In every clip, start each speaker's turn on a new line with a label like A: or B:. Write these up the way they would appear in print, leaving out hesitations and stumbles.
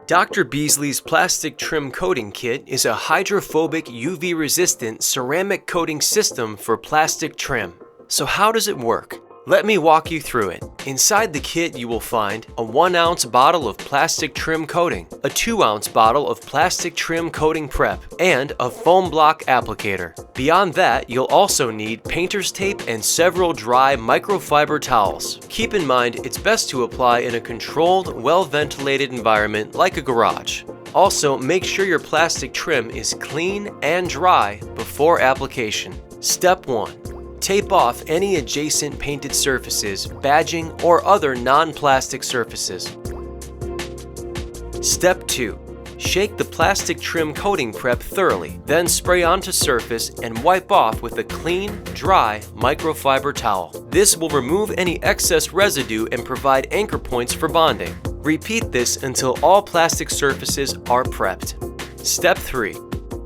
A: Dr. Beasley's Plastic Trim Coating Kit is a hydrophobic UV-resistant ceramic coating system for plastic trim. So how does it work? Let me walk you through it. Inside the kit you will find a 1-ounce bottle of plastic trim coating, a 2-ounce bottle of plastic trim coating prep, and a foam block applicator. Beyond that, you'll also need painter's tape and several dry microfiber towels. Keep in mind it's best to apply in a controlled, well-ventilated environment like a garage. Also, make sure your plastic trim is clean and dry before application. Step 1. Tape off any adjacent painted surfaces, badging, or other non-plastic surfaces. Step 2. Shake the plastic trim coating prep thoroughly, then spray onto surface and wipe off with a clean, dry microfiber towel. This will remove any excess residue and provide anchor points for bonding. Repeat this until all plastic surfaces are prepped. Step 3.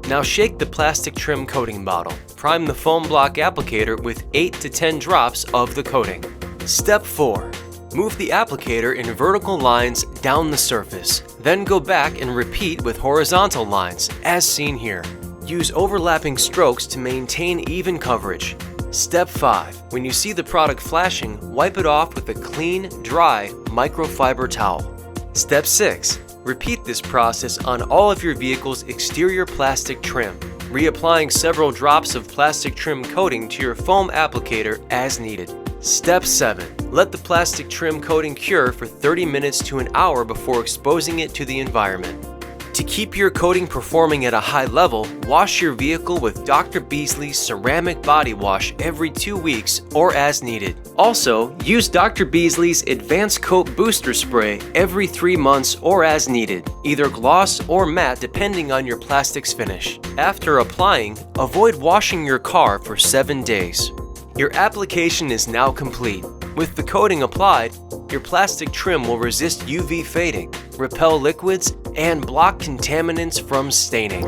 A: Now shake the plastic trim coating bottle. Prime the foam block applicator with 8 to 10 drops of the coating. Step 4. Move the applicator in vertical lines down the surface. Then go back and repeat with horizontal lines, as seen here. Use overlapping strokes to maintain even coverage. Step 5. When you see the product flashing, wipe it off with a clean, dry microfiber towel. Step 6. Repeat this process on all of your vehicle's exterior plastic trim, reapplying several drops of plastic trim coating to your foam applicator as needed. Step 7. Let the plastic trim coating cure for 30 minutes to an hour before exposing it to the environment. To keep your coating performing at a high level, wash your vehicle with Dr. Beasley's ceramic body wash every 2 weeks or as needed. Also, use Dr. Beasley's Advanced Coat Booster Spray every 3 months or as needed, either gloss or matte depending on your plastic's finish. After applying, avoid washing your car for 7 days. Your application is now complete. With the coating applied, your plastic trim will resist UV fading, repel liquids, and block contaminants from staining.